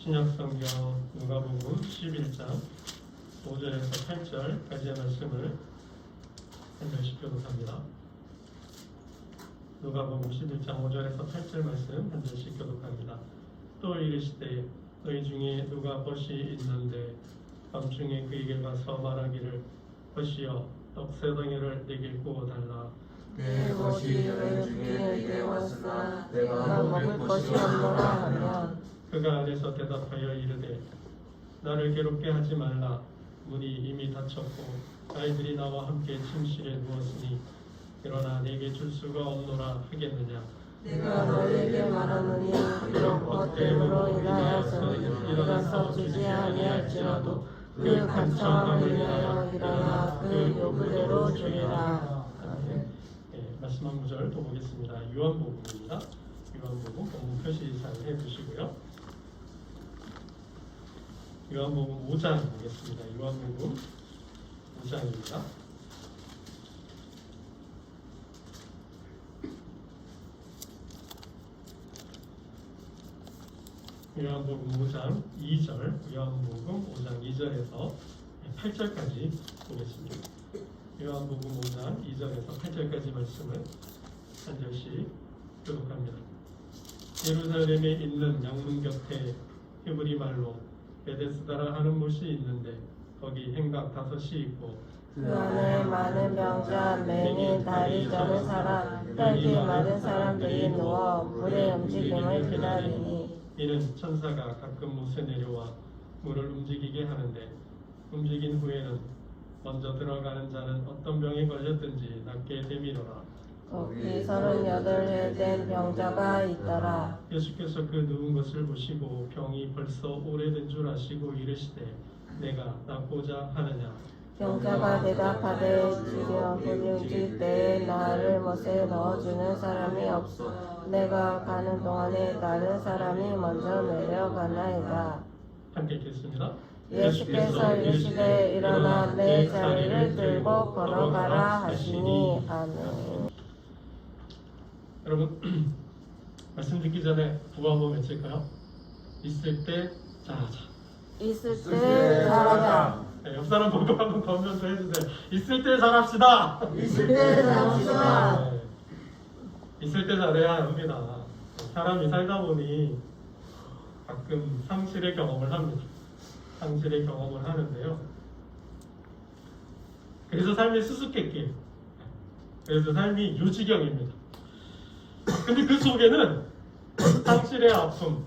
신약성경 누가복음 11장 5절에서 8절까지의 말씀을 한 절씩 교독합니다. 누가복음 11장 5절에서 8절 말씀 한 절씩 교독합니다. 또 이르시되 너희 중에 누가 벗이 있는데 밤중에 그에게 가서 말하기를 벗이여 떡세 덩이를 내게 구워달라. 내 것이 너희 중에 내게 왔으나 내가 먹을 것이 없노라 하면 그가 아래서 대답하여 이르되 나를 괴롭게 하지 말라. 문이 이미 닫혔고 아이들이 나와 함께 침실에 누웠으니 그러나 내게 줄 수가 없노라 하겠느냐. 내가 너희에게 말하노니 이런 것 때문으로 인하여서 일어나서 주지 아니할지라도 그 간청함을 위하여 일어나 그 요구대로 주리라. 말씀 한 구절 더 보겠습니다. 요한복음입니다. 요한복음 본문 표시 잘 해두시고요. 요한복음 5장 보겠습니다. 요한복음 5장입니다. 요한복음 5장 2절, 요한복음 5장 2절에서 8절까지 보겠습니다. 요한복음 5장 2절에서 8절까지 말씀을 한 절씩 교독합니다. 예루살렘에 있는 양문 곁에 히브리 말로 베데스다라 하는 못이 있는데 거기 행각 5이 있고 그 안에 많은 병자, 맹인, 다리 저는 사람, 혈기 많은 사람들이 누워 물의 움직임을 기다리니 이는 천사가 가끔 못에 내려와 물을 움직이게 하는데 움직인 후에는 먼저 들어가는 자는 어떤 병에 걸렸든지 낫게 되밀어라. 거기 38해 된 병자가 있더라. 예수께서 그 누운 것을 보시고 병이 벌써 오래된 줄 아시고 이르시되 내가 낫고자 하느냐. 병자가 대답하되 주여 금융질 때에 나를 못에 넣어주는 사람이 없어. 내가 가는 동안에 다른 사람이 먼저 내려가나이다. 함께 읽겠습니다. 예수께서 이르시되 일어나 내 자리를 들고 걸어가라 하시니 아멘. 여러분 말씀 듣기 전에 구호 한번 외칠까요? 있을 때 잘하자. 있을 때 잘하자. 네, 옆 사람 보고 한번 건면도 해주세요. 있을 때 잘합시다. 있을 때 잘합시다. 네, 있을 때 잘해야 합니다. 사람이 살다 보니 가끔 상실의 경험을 합니다. 상실의 경험을 하는데요. 그래서 삶이 수수께끼. 그래서 삶이 유지경입니다. 근데 그 속에는 상실의 아픔,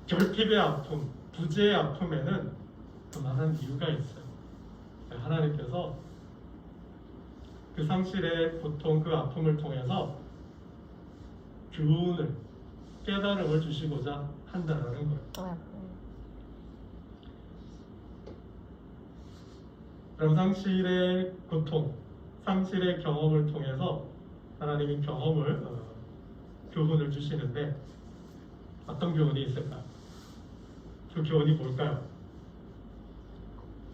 결핍의 아픔, 부재의 아픔에는 그만한 이유가 있어요. 하나님께서 그 상실의 고통, 그 아픔을 통해서 교훈을, 깨달음을 주시고자 한다는 거예요. 그럼 상실의 고통, 상실의 경험을 통해서 하나님이 교훈을 주시는데 어떤 교훈이 있을까요? 그 교훈이 뭘까요?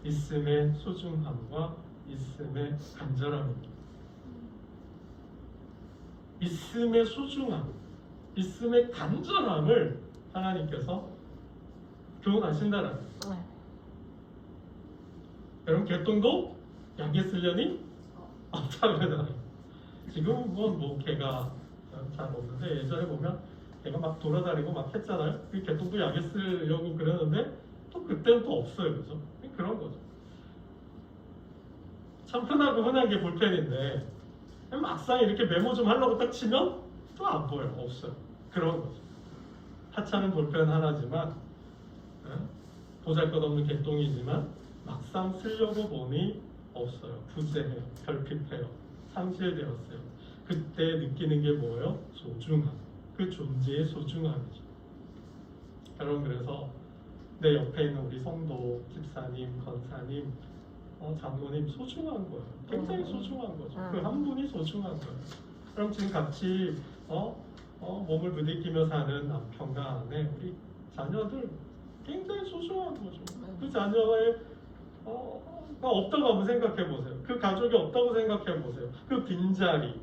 있음의 소중함과 있음의 간절함입니다. 있음의 소중함, 있음의 간절함을 하나님께서 교훈하신다는 거예요. 여러분 개똥도 약에 쓰려니 없다 그러잖아요. 지금 뭐 개가 잘 없는데 예전에 보면 개가 막 돌아다니고 막 했잖아요. 그 개똥도 약에 쓰려고 그러는데 또 그때는 또 없어요, 그죠? 그런 거죠. 참 흔한 게 볼펜인데 막상 이렇게 메모 좀 하려고 딱 치면 또 안 보여요, 없어요. 그런 거죠. 하찮은 볼펜 하나지만 보잘것없는 개똥이지만 막상 쓰려고 보니 없어요. 부재해요. 결핍해요. 상실되었어요. 그때 느끼는 게 뭐예요? 소중함. 그 존재의 소중함이죠. 여러분 그래서 내 옆에 있는 우리 성도, 집사님, 권사님, 장로님 소중한 거예요. 굉장히 소중한 거죠. 그 한 분이 소중한 거예요. 그럼 지금 같이 몸을 부딪히며 사는 남편과 아내, 우리 자녀들 굉장히 소중한 거죠. 그 자녀의 없다고 한번 생각해 보세요. 그 가족이 없다고 생각해 보세요. 그 빈자리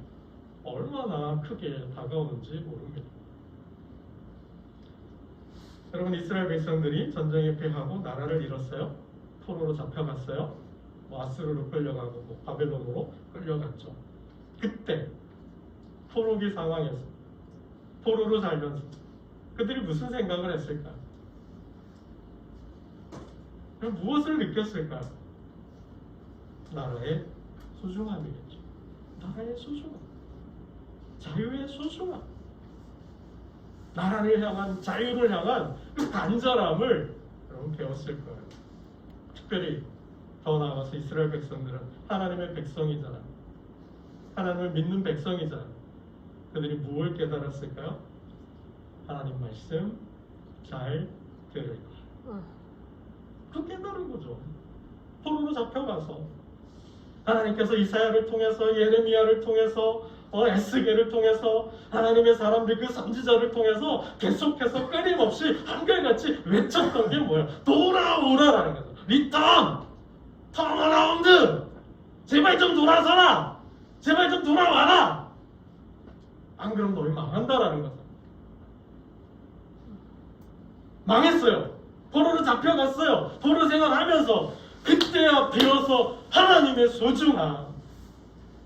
얼마나 크게 다가오는지 모릅니다. 여러분 이스라엘 백성들이 전쟁에 패하고 나라를 잃었어요. 포로로 잡혀갔어요. 뭐 아수르로 끌려가고 뭐 바벨론으로 끌려갔죠. 그때 포로기 상황에서 포로로 살면서 그들이 무슨 생각을 했을까요? 무엇을 느꼈을까요? 나라의 소중함이겠죠. 나라의 소중함, 자유의 소중함, 나라를 향한, 자유를 향한 그 간절함을 여러분 배웠을 거예요. 특별히 더 나아가서 이스라엘 백성들은 하나님의 백성이잖아요. 하나님을 믿는 백성이잖아요. 그들이 무엇을 깨달았을까요? 하나님 말씀 잘 들을 것. 그 깨달은 거죠. 포로로 잡혀가서 하나님께서 이사야를 통해서, 예레미야를 통해서, 에스겔을 통해서, 하나님의 사람들 그 선지자를 통해서 계속해서 끊임없이 한결같이 외쳤던 게 뭐예요? 돌아오라라는 거죠. 리턴! 턴어라운드! 제발 좀 돌아서라! 제발 좀 돌아와라! 안 그럼 너희 망한다라는 거죠. 망했어요. 포로로 잡혀갔어요. 포로 생활하면서 그때야 비로소 하나님의 소중함,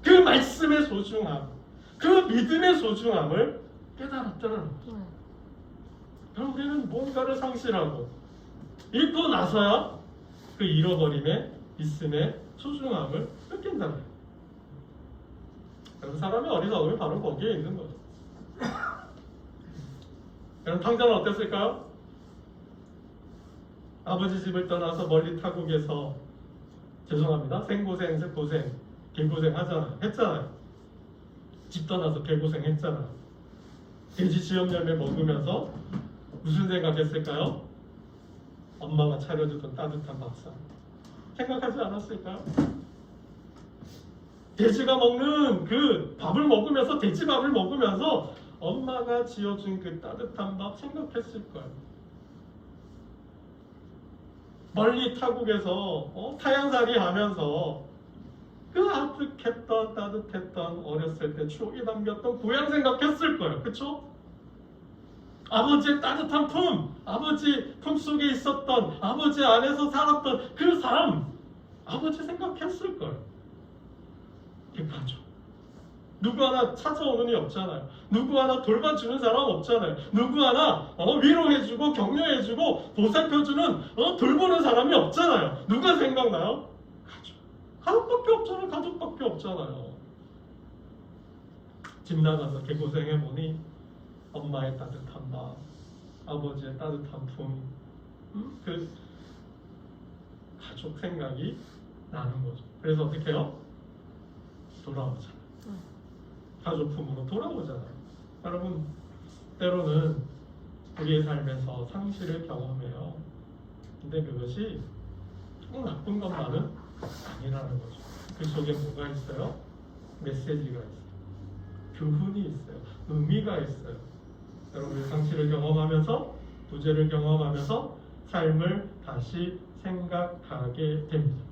그 말씀의 소중함, 그 믿음의 소중함을 깨달았다는 거죠. 그럼 우리는 뭔가를 상실하고 잃고 나서야 그 잃어버림의 있음의 소중함을 느낀다는 거예요. 그럼 사람의 어리석음이 바로 거기에 있는 거죠. 그럼 탕자는 어땠을까요? 아버지 집을 떠나서 멀리 타국에서, 죄송합니다, 생고생, 고생, 개고생 하잖아요. 했잖아요. 집 떠나서 개고생 했잖아요. 돼지 지역 열매 먹으면서 무슨 생각했을까요? 엄마가 차려주던 따뜻한 밥상 생각하지 않았을까요? 돼지가 먹는 그 밥을 먹으면서, 돼지밥을 먹으면서 엄마가 지어준 그 따뜻한 밥 생각했을 거예요. 멀리 타국에서 타향살이 하면서 그 아득했던, 따뜻했던 어렸을 때 추억이 담겼던 고향 생각했을 거예요. 그쵸? 아버지의 따뜻한 품, 아버지 품 속에 있었던, 아버지 안에서 살았던 그 삶, 아버지 생각했을 거예요. 그 가족. 누구 하나 찾아오는 이 없잖아요. 누구 하나 돌봐주는 사람 없잖아요. 누구 하나 위로해주고 격려해주고 보살펴주는 돌보는 사람이 없잖아요. 누가 생각나요? 가족. 가족밖에 없잖아요. 가족밖에 없잖아요. 집 나가서 개고생해보니 엄마의 따뜻한 밥, 아버지의 따뜻한 품, 그 가족 생각이 나는 거죠. 그래서 어떻게 해요? 돌아오잖아요. 가족 품으로 돌아오잖아요. 여러분, 때로는 우리의 삶에서 상실을 경험해요. 근데 그것이 꼭 나쁜 것만은 아니라는 거죠. 그 속에 뭐가 있어요? 메시지가 있어요. 교훈이 있어요. 의미가 있어요. 여러분이 상실을 경험하면서, 부재를 경험하면서 삶을 다시 생각하게 됩니다.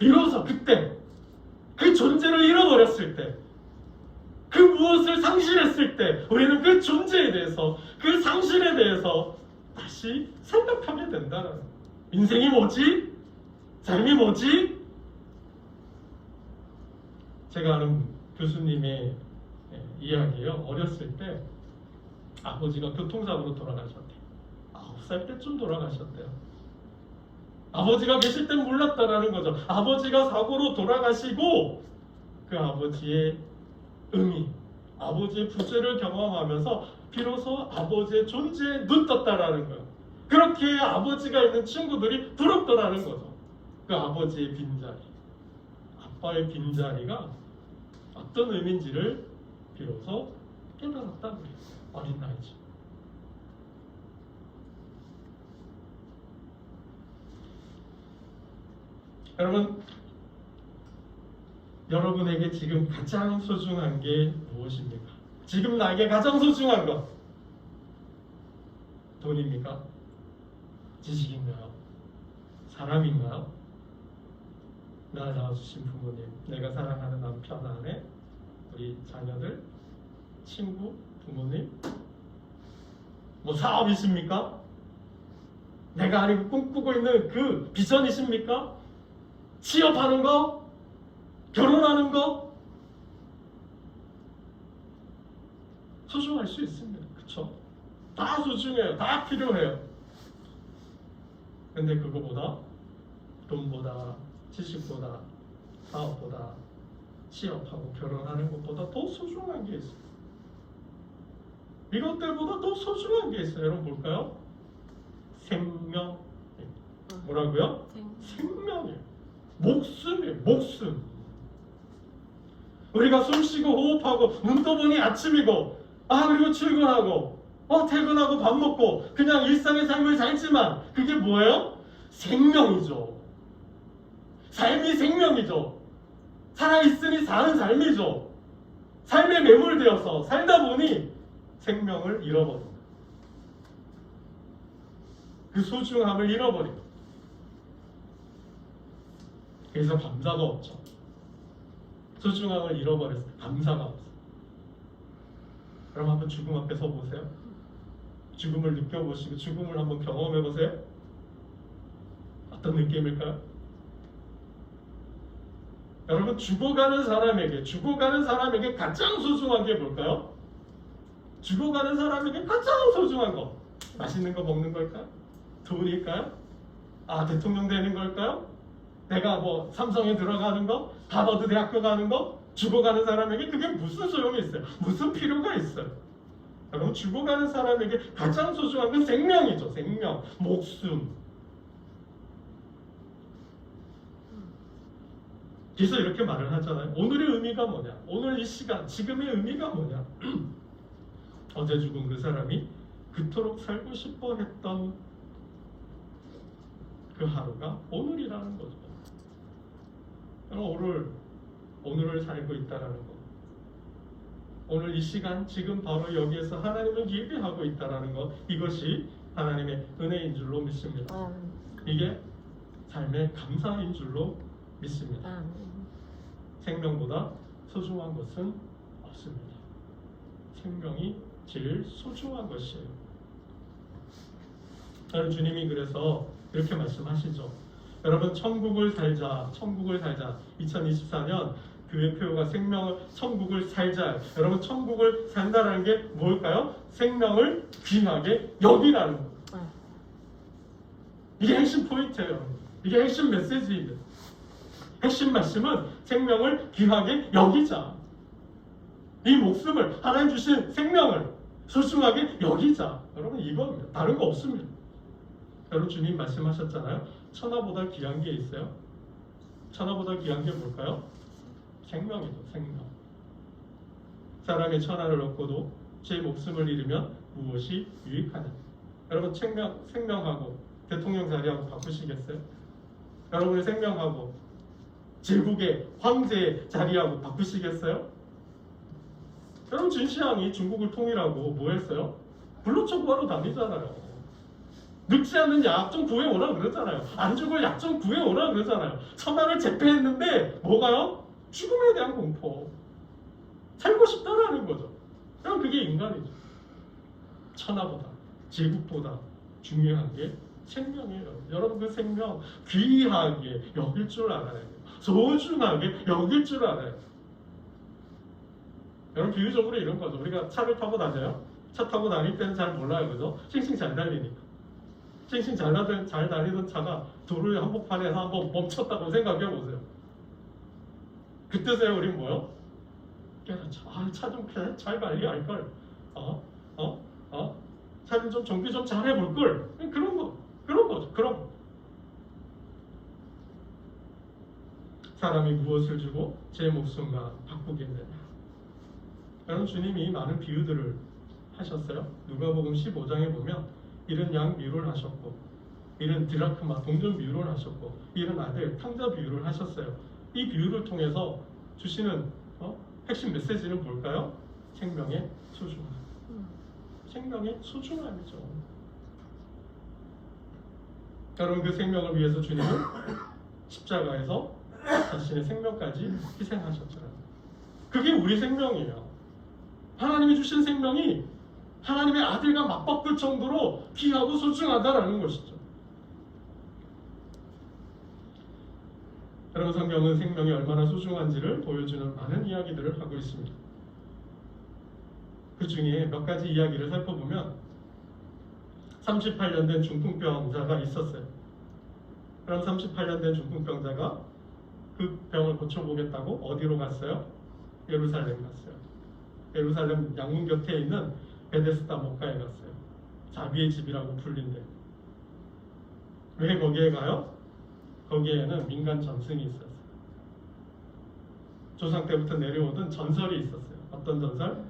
비로소 그때, 그 존재를 잃어버렸을 때, 그 무엇을 상실했을 때 우리는 그 존재에 대해서, 그 상실에 대해서 다시 생각하게 된다는 거예요. 인생이 뭐지? 삶이 뭐지? 제가 아는 교수님의 이야기예요. 어렸을 때 아버지가 교통사고로 돌아가셨대요. 9살 때쯤 돌아가셨대요. 아버지가 계실 땐 몰랐다라는 거죠. 아버지가 사고로 돌아가시고 그 아버지의 의미, 아버지의 부재를 경험하면서 비로소 아버지의 존재에 눈 떴다라는 거예요. 그렇게 아버지가 있는 친구들이 부럽더라는 거죠. 그 아버지의 빈자리, 아빠의 빈자리가 어떤 의미인지를 비로소 깨달았다고 해요. 어린 나이죠. 여러분, 여러분에게 지금 가장 소중한 게 무엇입니까? 지금 나에게 가장 소중한 것, 돈입니까? 지식인가요? 사람인가요? 나를 낳아주신 부모님, 내가 사랑하는 남편, 아내, 우리 자녀들, 친구, 부모님, 뭐 사업이십니까? 내가 아니고 꿈꾸고 있는 그 비전이십니까? 취업하는 거? 결혼하는 거? 소중할 수 있습니다. 그쵸? 다 소중해요. 다 필요해요. 근데 그거보다 돈보다 지식보다 사업보다 취업하고 결혼하는 것보다 더 소중한 게 있어요. 이것들보다 더 소중한 게 있어요. 여러분 볼까요? 생명. 뭐라고요? 생명이에요. 목숨이에요. 목숨. 우리가 숨쉬고 호흡하고 눈 떠보니 아침이고 그리고 출근하고 퇴근하고 밥 먹고 그냥 일상의 삶을 살지만 그게 뭐예요? 생명이죠. 삶이 생명이죠. 살아있으니 사는 삶이죠. 삶에 매몰되어서 살다 보니 생명을 잃어버립니다. 그 소중함을 잃어버립니다. 그래서 감사가 없죠. 소중함을 잃어버렸어요. 감사가 없어요. 그럼 한번 죽음 앞에 서 보세요. 죽음을 느껴보시고 죽음을 한번 경험해 보세요. 어떤 느낌일까요? 여러분 죽어가는 사람에게 가장 소중한 게 뭘까요? 죽어가는 사람에게 가장 소중한 거 맛있는 거 먹는 걸까요? 돈일까요? 대통령 되는 걸까요? 내가 뭐 삼성에 들어가는 거? 하버드 대학교 가는 거? 죽어가는 사람에게 그게 무슨 소용이 있어요? 무슨 필요가 있어요? 여러분 죽어가는 사람에게 가장 소중한 건 생명이죠. 생명, 목숨. 그래서 이렇게 말을 하잖아요. 오늘의 의미가 뭐냐? 오늘 이 시간, 지금의 의미가 뭐냐? 어제 죽은 그 사람이 그토록 살고 싶어 했던 그 하루가 오늘이라는 거죠. 오늘을 살고 있다라는 거. 오늘 이 시간, 지금 바로 여기에서 하나님을 예배하고 있다라는 것. 이것이 하나님의 은혜인 줄로 믿습니다. 이게 삶의 감사인 줄로 믿습니다. 생명보다 소중한 것은 없습니다. 생명이 제일 소중한 것이에요. 여러분 주님이 그래서 이렇게 말씀하시죠. 여러분 천국을 살자. 2024년 교회 표어가 천국을 살자. 여러분 천국을 산다라는 게 뭘까요? 생명을 귀하게 여기라는 거예요. 이게 핵심 포인트예요. 이게 핵심 메시지입니다. 핵심 말씀은 생명을 귀하게 여기자. 이 목숨을 하나님 주신 생명을 소중하게 여기자. 여러분 이겁니다. 다른 거 없습니다. 여러분 주님 말씀하셨잖아요. 천하보다 귀한 게 있어요. 천하보다 귀한 게 뭘까요? 생명이죠. 생명. 사람의 천하를 얻고도 제 목숨을 잃으면 무엇이 유익하냐. 여러분 생명하고 대통령 자리하고 바꾸시겠어요? 여러분의 생명하고 제국의 황제의 자리하고 바꾸시겠어요? 여러분 진시황이 중국을 통일하고 뭐 했어요? 불로초 구하러 다니잖아요. 늙지 않는 약 좀 구해오라 그러잖아요. 안 죽을 약 좀 구해오라 그러잖아요. 천하를 제패했는데 뭐가요? 죽음에 대한 공포. 살고 싶다라는 거죠. 그럼 그게 인간이죠. 천하보다 제국보다 중요한 게 생명이에요. 여러분 그 생명 귀하게 여길 줄 알아야 돼요. 소중하게 여길 줄 알아요. 여러분 비유적으로 이런 거죠. 우리가 차를 타고 다녀요. 차 타고 다닐 때는 잘 몰라요. 그죠? 싱싱 잘 달리니까. 싱싱 잘 다니던 차가 도로의 한복판에서 한번 멈췄다고 생각해 보세요. 그때서야 우린 뭐요? 차 좀 잘 관리할걸. 차 좀 정비 좀 잘 해볼걸. 그런 거죠. 그런 거. 사람이 무엇을 주고 제 목숨과 바꾸겠느냐. 여러분 주님이 많은 비유들을 하셨어요. 누가복음 15장에 보면 이런 양 비유를 하셨고, 이런 드라크마 동전 비유를 하셨고, 이런 아들 탕자 비유를 하셨어요. 이 비유를 통해서 주시는 핵심 메시지는 뭘까요? 생명의 소중함. 생명의 소중함이죠. 여러분 그 생명을 위해서 주님은 십자가에서 자신의 생명까지 희생하셨잖아요. 그게 우리 생명이에요. 하나님이 주신 생명이 하나님의 아들과 맞바꿀 정도로 귀하고 소중하다라는 것이죠. 여러분, 성경은 생명이 얼마나 소중한지를 보여주는 많은 이야기들을 하고 있습니다. 그 중에 몇 가지 이야기를 살펴보면 38년 된 중풍병자가 있었어요. 그럼 38년 된 중풍병자가 그 병을 고쳐보겠다고 어디로 갔어요? 예루살렘 갔어요. 예루살렘 양문 곁에 있는 베데스다 목가에 갔어요. 자비의 집이라고 불린대. 왜 거기에 가요? 거기에는 민간 전승이 있었어요. 조상 때부터 내려오던 전설이 있었어요. 어떤 전설?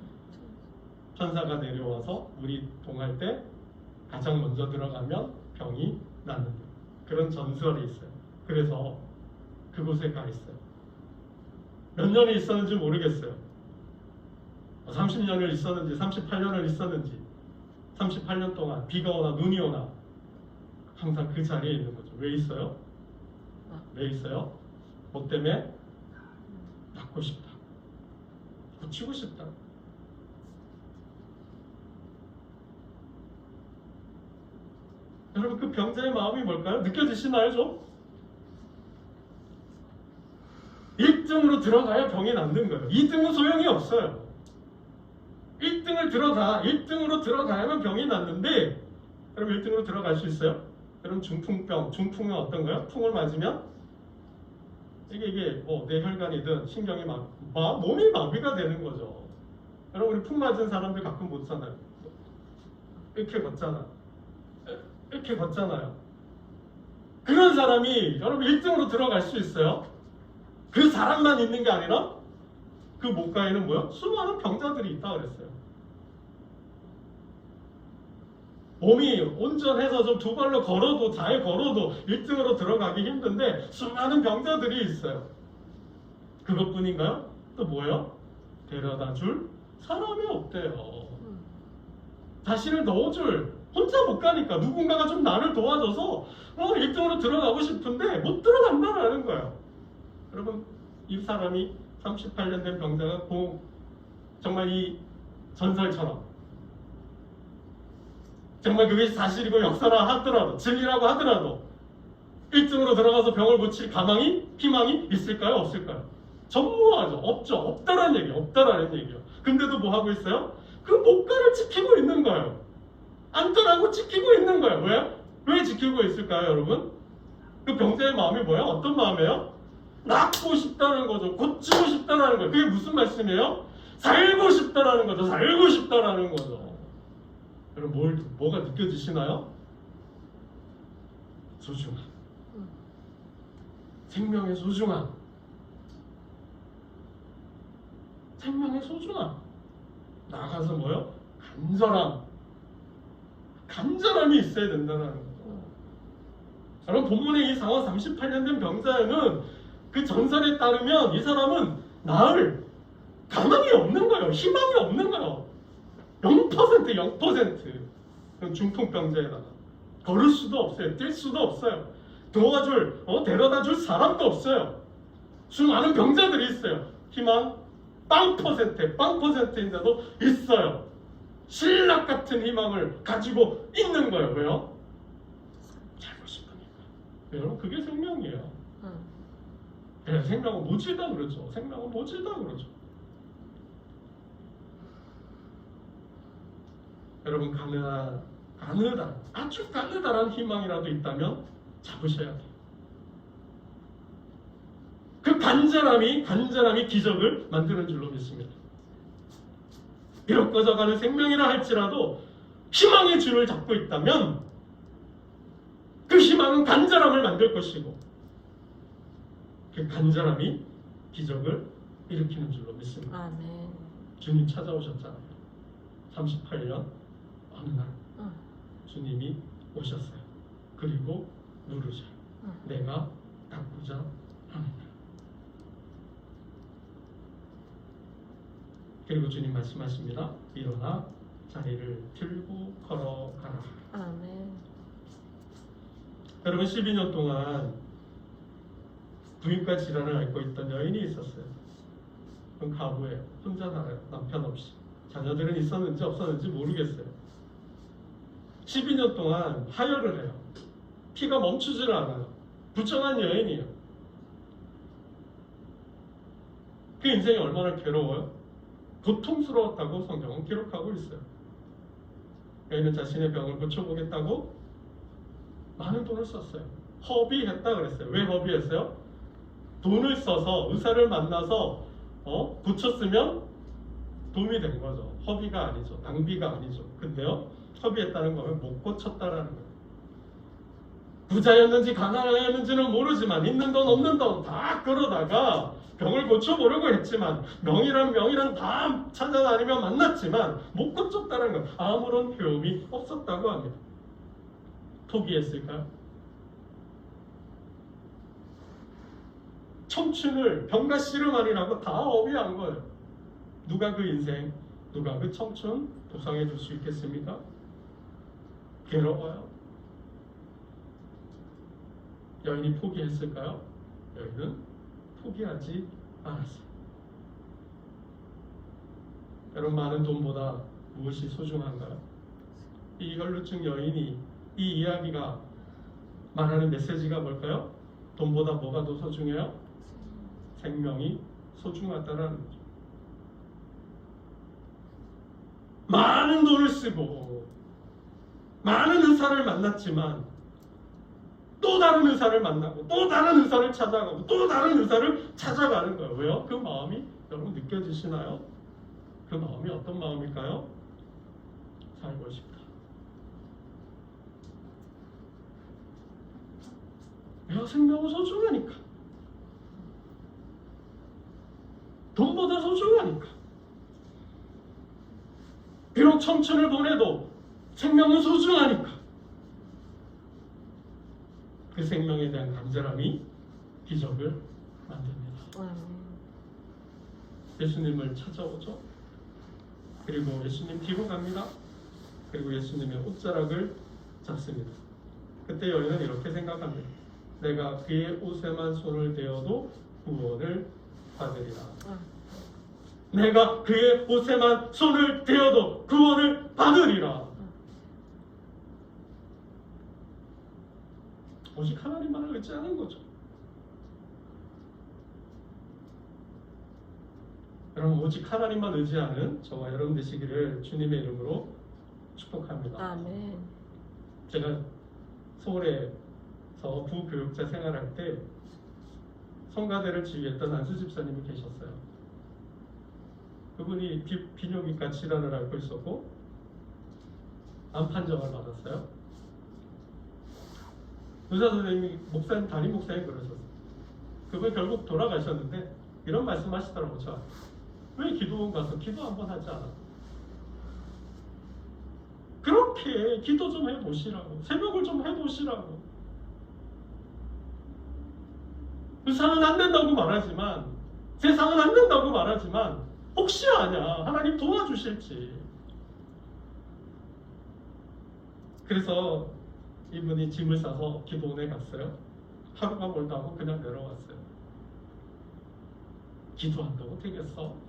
천사가 내려와서 물이 동할 때 가장 먼저 들어가면 병이 낫는 그런 전설이 있어요. 그래서 그곳에 가 있어요. 몇 년이 있었는지 모르겠어요. 30년을 있었는지 38년을 있었는지 38년 동안 비가 오나 눈이 오나 항상 그 자리에 있는 거죠. 왜 있어요? 왜 있어요? 뭐 때문에? 낫고 싶다. 고치고 싶다. 여러분, 그 병자의 마음이 뭘까요? 느껴지시나요 좀? 1등으로 들어가야 병이 낫는 거예요. 2등은 소용이 없어요. 1등으로 들어가야만 병이 낫는데, 그럼 1등으로 들어갈 수 있어요? 여러분, 중풍은 어떤 거예요? 풍을 맞으면 이게 뭐 뇌혈관이든 신경이 몸이 마비가 되는 거죠. 여러분, 우리 풍 맞은 사람들 가끔 못 사나요? 이렇게 걷잖아요. 그런 사람이 여러분 1등으로 들어갈 수 있어요? 그 사람만 있는 게 아니라 그 목가에는 뭐야? 수많은 병자들이 있다 그랬어요. 몸이 온전해서 좀 두 발로 걸어도 잘 걸어도 1등으로 들어가기 힘든데 수많은 병자들이 있어요. 그것뿐인가요? 또 뭐예요? 데려다 줄 사람이 없대요. 자신을 넣어줄, 혼자 못 가니까 누군가가 좀 나를 도와줘서 1등으로 들어가고 싶은데 못 들어간다는 거예요. 여러분, 이 사람이 38년 된 병자가 정말 이 전설처럼 정말 그게 사실이고 역사라 하더라도 진리라고 하더라도 1등으로 들어가서 병을 고칠 희망이 있을까요? 없을까요? 전무하죠. 없죠. 없다라는 얘기예요. 근데도 뭐 하고 있어요? 그 목가를 지키고 있는 거예요. 안 떠나고 지키고 있는 거예요. 왜 지키고 있을까요, 여러분? 그 병자의 마음이 뭐예요? 어떤 마음이에요? 낫고 싶다는 거죠. 고치고 싶다는 거예요. 그게 무슨 말씀이에요? 살고 싶다라는 거죠. 살고 싶다라는 거죠. 여러분, 뭐가 느껴지시나요? 소중함. 생명의 소중함. 생명의 소중함. 나아가서 뭐요? 간절함이 있어야 된다는 거죠. 여러분, 본문의 이 상황 38년 된 병자에는 그 전설에 따르면 이 사람은 나을 가망이 없는 거예요. 희망이 없는 거예요. 0%. 중풍병자에다가 걸을 수도 없어요. 뛸 수도 없어요. 데려다 줄 사람도 없어요. 수많은 병자들이 있어요. 희망 빵 퍼센트인데도 있어요. 신락 같은 희망을 가지고 있는 거예요. 왜요? 살고 싶으니까. 여러분, 그게 생명이에요. 그래서 생명은 모질다 그러죠. 여러분, 아주 가느다란 희망이라도 있다면 잡으셔야 돼요. 그 간절함이 기적을 만드는 줄로 믿습니다. 비록 꺼져가는 생명이라 할지라도 희망의 줄을 잡고 있다면 그 희망은 간절함을 만들 것이고 그 간절함이 기적을 일으키는 줄로 믿습니다. 아멘. 주님 찾아오셨잖아요. 38년 어느 날 주님이 오셨어요. 그리고 누르셔요. 내가 닦고자 합니다. 그리고 주님 말씀하십니다. 일어나 자리를 들고 걸어가라. 아멘. 여러분, 12년 동안 부인과 질환을 앓고 있던 여인이 있었어요. 그건 가부예요. 혼자 살아요. 남편 없이. 자녀들은 있었는지 없었는지 모르겠어요. 12년 동안 하혈을 해요. 피가 멈추지를 않아요. 부정한 여인이에요. 그 인생이 얼마나 괴로워요? 고통스러웠다고 성경은 기록하고 있어요. 여인은 자신의 병을 고쳐보겠다고 많은 돈을 썼어요. 허비했다 그랬어요. 왜 허비했어요? 돈을 써서 의사를 만나서 고쳤으면 도움이 된 거죠. 허비가 아니죠. 낭비가 아니죠. 근데요, 허비했다는 거는 못 고쳤다라는 거예요. 부자였는지 가난했는지는 모르지만 있는 돈 없는 돈 다 끌어다가 병을 고쳐보려고 했지만 명이랑 다 찾아다니며 만났지만 못 고쳤다는 건 아무런 효험이 없었다고 합니다. 포기했을까요? 청춘을 병과 씨름하리라고 다 허비한 거예요. 누가 그 인생, 누가 그 청춘 보상해 줄 수 있겠습니까? 괴로워요. 여인이 포기했을까요? 여인은 포기하지 않았어요. 여러분, 많은 돈보다 무엇이 소중한가요? 이 혈루증 여인이 이 이야기가 말하는 메시지가 뭘까요? 돈보다 뭐가 더 소중해요? 생명이 소중하다라는 거죠. 많은 돈을 쓰고 많은 의사를 만났지만 또 다른 의사를 만나고 또 다른 의사를 찾아가고 또 다른 의사를 찾아가는 거예요. 왜요? 그 마음이 여러분 느껴지시나요? 그 마음이 어떤 마음일까요? 살고 싶다. 내가 생명은 소중하니까. 돈보다 소중하니까. 비록 청춘을 보내도 생명은 소중하니까. 그 생명에 대한 간절함이 기적을 만듭니다. 예수님을 찾아오죠. 그리고 예수님 뒤로 갑니다. 그리고 예수님의 옷자락을 잡습니다. 그때 여인은 이렇게 생각합니다. 내가 그의 옷에만 손을 대어도 구원을 받으리라. 내가 그의 옷에만 손을 대어도 구원을 받으리라. 오직 하나님만을 의지하는 거죠. 여러분, 오직 하나님만 의지하는 저와 여러분 되시기를 주님의 이름으로 축복합니다. 아멘. 제가 서울에서 부교육자 생활할 때 성가대를 지휘했던 안수 집사님이 계셨어요. 그분이 비뇨기과 질환을 앓고 있었고 암 판정을 받았어요. 의사 선생님이 담임 목사님 그러셨어요. 그분 결국 돌아가셨는데 이런 말씀하시더라고요. 저한테. 왜 기도원 가서 기도 한번 하지 않아? 그렇게 기도 좀 해보시라고. 새벽을 좀 해보시라고. 의사는 안 된다고 말하지만, 세상은 안 된다고 말하지만 혹시 아냐, 하나님 도와주실지. 그래서 이분이 짐을 싸서 기도원에 갔어요. 하루가 멀다 하고 그냥 내려왔어요. 기도한다고 되겠어?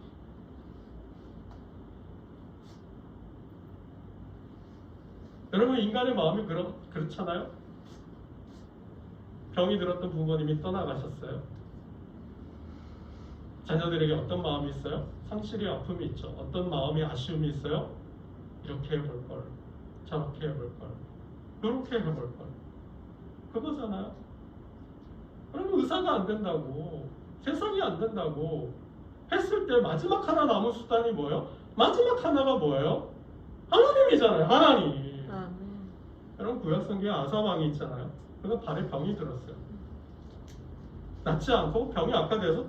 여러분, 인간의 마음이 그렇잖아요? 병이 들었던 부모님이 떠나가셨어요. 자녀들에게 어떤 마음이 있어요? 상실의 아픔이 있죠. 어떤 마음의 아쉬움이 있어요? 이렇게 해볼 걸, 저렇게 해볼 걸, 이렇게 해볼 걸. 그거잖아요. 그러면 의사가 안 된다고, 세상이 안 된다고 했을 때 마지막 하나 남은 수단이 뭐예요? 마지막 하나가 뭐예요? 하나님이잖아요. 하나님. 여러분, 구약성경에 아사왕이 있잖아요. 그가 발에 병이 들었어요. 낫지 않고 병이 악화돼서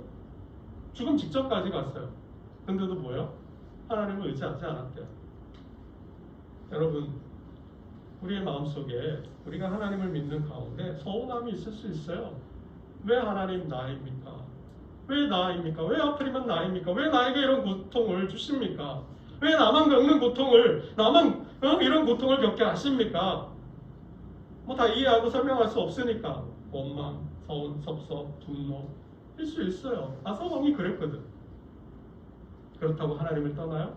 죽음 직전까지 갔어요. 근데도 뭐예요? 하나님을 의지하지 않았대요. 여러분, 우리의 마음속에 우리가 하나님을 믿는 가운데 서운함이 있을 수 있어요. 왜 하나님 나입니까? 왜 나입니까? 왜 하필이면 나입니까? 왜 나에게 이런 고통을 주십니까? 왜 나만 겪는 고통을, 나만 이런 고통을 겪게 하십니까? 뭐 다 이해하고 설명할 수 없으니까 원망, 서운, 섭섭, 분노 할 수 있어요. 아사왕이 그랬거든. 그렇다고 하나님을 떠나요?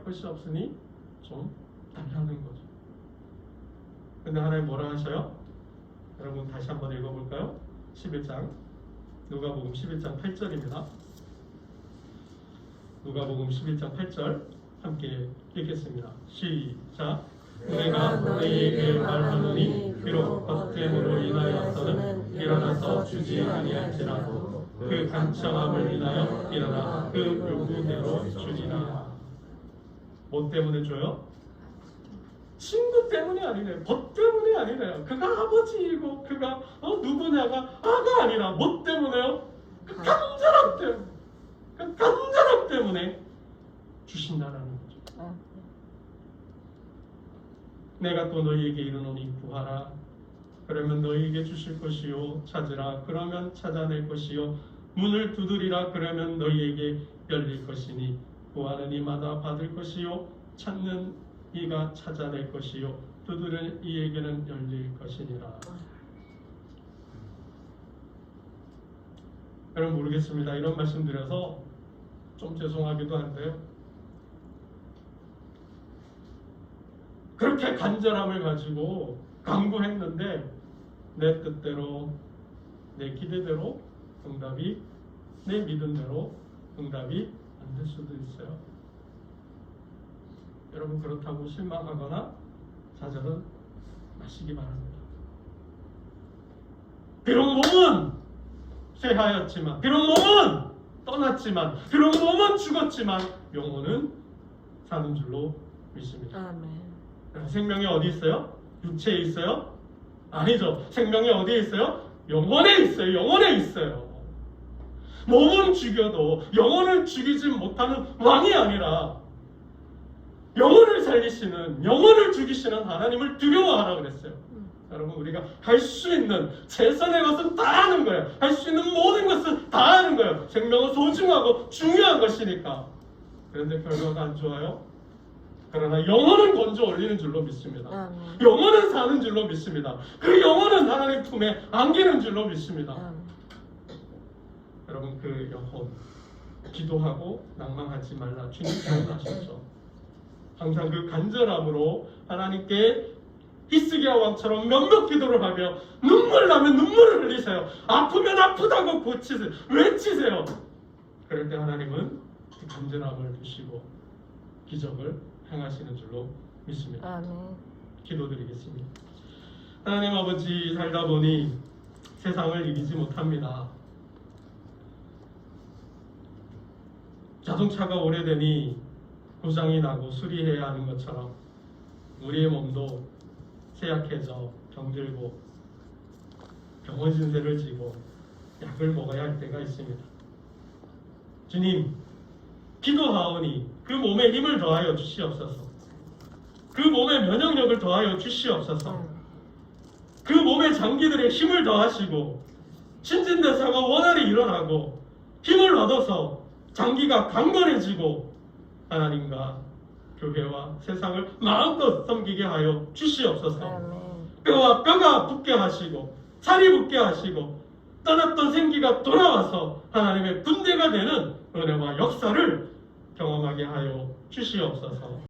할 것이 없으니 좀 달라는 거죠. 근데 하나님 뭐라 하셔요? 여러분 다시 한번 읽어볼까요? 11장 누가복음 11장 8절입니다. 누가복음 11장 8절 함께 읽겠습니다. 시작. 내가 너희에게 말하노니 비록 겉됨으로 인하여서는 일어나서 주지 아니할지라도 그 간청함을 인하여 일어나 그 요구대로 주리라. 뭐 때문에 줘요? 친구 때문이 아니래요. 법 때문이 아니래요. 그가 아버지이고 그가 누구냐가 아가 아니라 뭐 때문에요? 그 간절함 때문에. 그 간절함 때문에 주신다라는 거죠. 내가 또 너희에게 이르노니 구하라. 그러면 너희에게 주실 것이요. 찾으라. 그러면 찾아낼 것이요. 문을 두드리라. 그러면 너희에게 열릴 것이니 구하는 이마다 받을 것이요. 찾는 이가 찾아낼 것이요. 두드리는 이에게는 열릴 것이니라. 여러분 모르겠습니다. 이런 말씀 드려서 좀 죄송하기도 한데요. 그렇게 간절함을 가지고 간구했는데 내 뜻대로, 내 기대대로 응답이, 내 믿음대로 응답이 안 될 수도 있어요. 여러분 그렇다고 실망하거나 좌절은 마시기 바랍니다. 비록 몸은 쇠하였지만, 비록 몸은 떠났지만, 비록 몸은 죽었지만 영혼은 사는 줄로 믿습니다. 아멘. 생명이 어디 있어요? 육체에 있어요? 아니죠. 생명이 어디에 있어요? 영혼에 있어요. 영혼에 있어요. 몸은 죽여도 영혼을 죽이지 못하는 왕이 아니라 영혼을 살리시는, 영혼을 죽이시는 하나님을 두려워하라 그랬어요. 여러분, 우리가 할 수 있는 최선의 것은 다 하는 거예요. 할 수 있는 모든 것은 다 하는 거예요. 생명은 소중하고 중요한 것이니까. 그런데 결과가 안 좋아요. 그러나 영혼은 건져 올리는 줄로 믿습니다. 아멘. 영혼은 사는 줄로 믿습니다. 그 영혼은 하나님 품에 안기는 줄로 믿습니다. 아멘. 여러분, 그 영혼 기도하고 낭망하지 말라. 주님 기억나셨죠? 항상 그 간절함으로 하나님께 히스기야 왕처럼 면목 기도를 하며 눈물 나면 눈물을 흘리세요. 아프면 아프다고 고치세요. 외치세요. 그럴 때 하나님은 그 간절함을 주시고 기적을 행하시는 줄로 믿습니다. 아멘. 기도드리겠습니다. 하나님 아버지, 살다 보니 세상을 이기지 못합니다. 자동차가 오래되니 고장이 나고 수리해야 하는 것처럼 우리의 몸도 쇠약해져 병들고 병원 신세를 지고 약을 먹어야 할 때가 있습니다. 주님, 기도하오니 그 몸에 힘을 더하여 주시옵소서. 그 몸에 면역력을 더하여 주시옵소서. 그 몸의 장기들의 힘을 더하시고 신진대사가 원활히 일어나고 힘을 얻어서 장기가 강건해지고 하나님과 교회와 세상을 마음껏 섬기게 하여 주시옵소서. 아멘. 뼈와 뼈가 붙게 하시고 살이 붙게 하시고 떠났던 생기가 돌아와서 하나님의 군대가 되는 은혜와 역사를 경험하게 하여 주시옵소서.